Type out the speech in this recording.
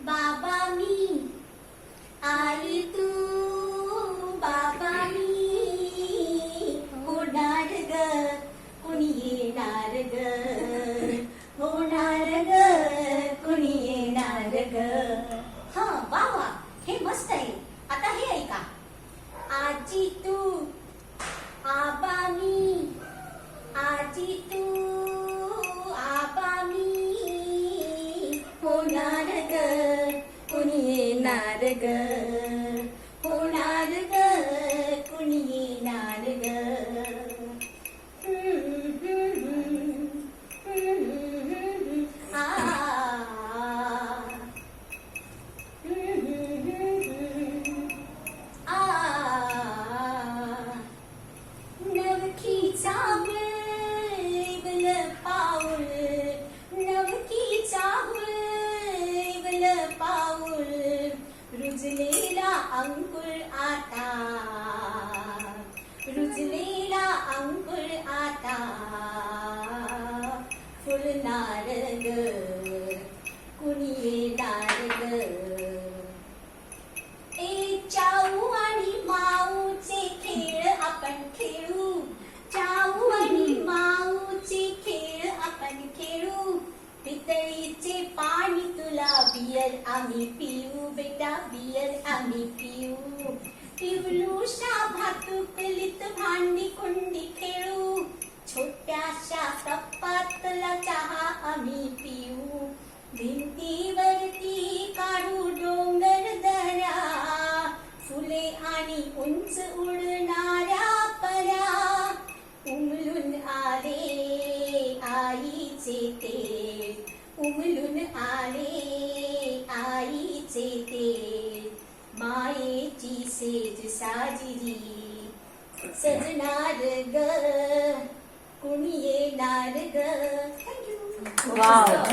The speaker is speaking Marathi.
बाबा मी आई तू बाबा मी होणार ग कुणी येणार ग होणार ग कुणी येणार ग. हा वा वा हे मस्त आहे. आता हे ऐका. आजी तू आबा मी आजी तू आबा मी होणार ग कुणी येणार ग होणार ग कुणी येणार ग. नवखी चाहुल पाऊल नवखी चाहुल पाऊल रुजलेला अंकुर आता रुजलेला अंकुर आता फुलणार ग कुणी येणार ग. ए चाऊ आणि माऊचे खेळ आपण खेळू चाऊ आणि माऊचे खेळ आपण खेळू. पितळीचे पाणी तुला बियर आम्ही पिऊ बेटा बियर आम्ही पिऊ. पिवलूशा भातुकलीत भांडी कुंडी खेळू छोट्याशा कपातला चहा आम्ही पिऊ. भिंतीवरती काढू डोंगर दऱ्या फुले आणि उंच उडणाऱ्या पऱ्या. उमलून आले आईचे तेल उमलून आले आईचे तेल. मायेची सेज साजिरी सजणार ग कुणी येणार ग. थँक्यू. वाव.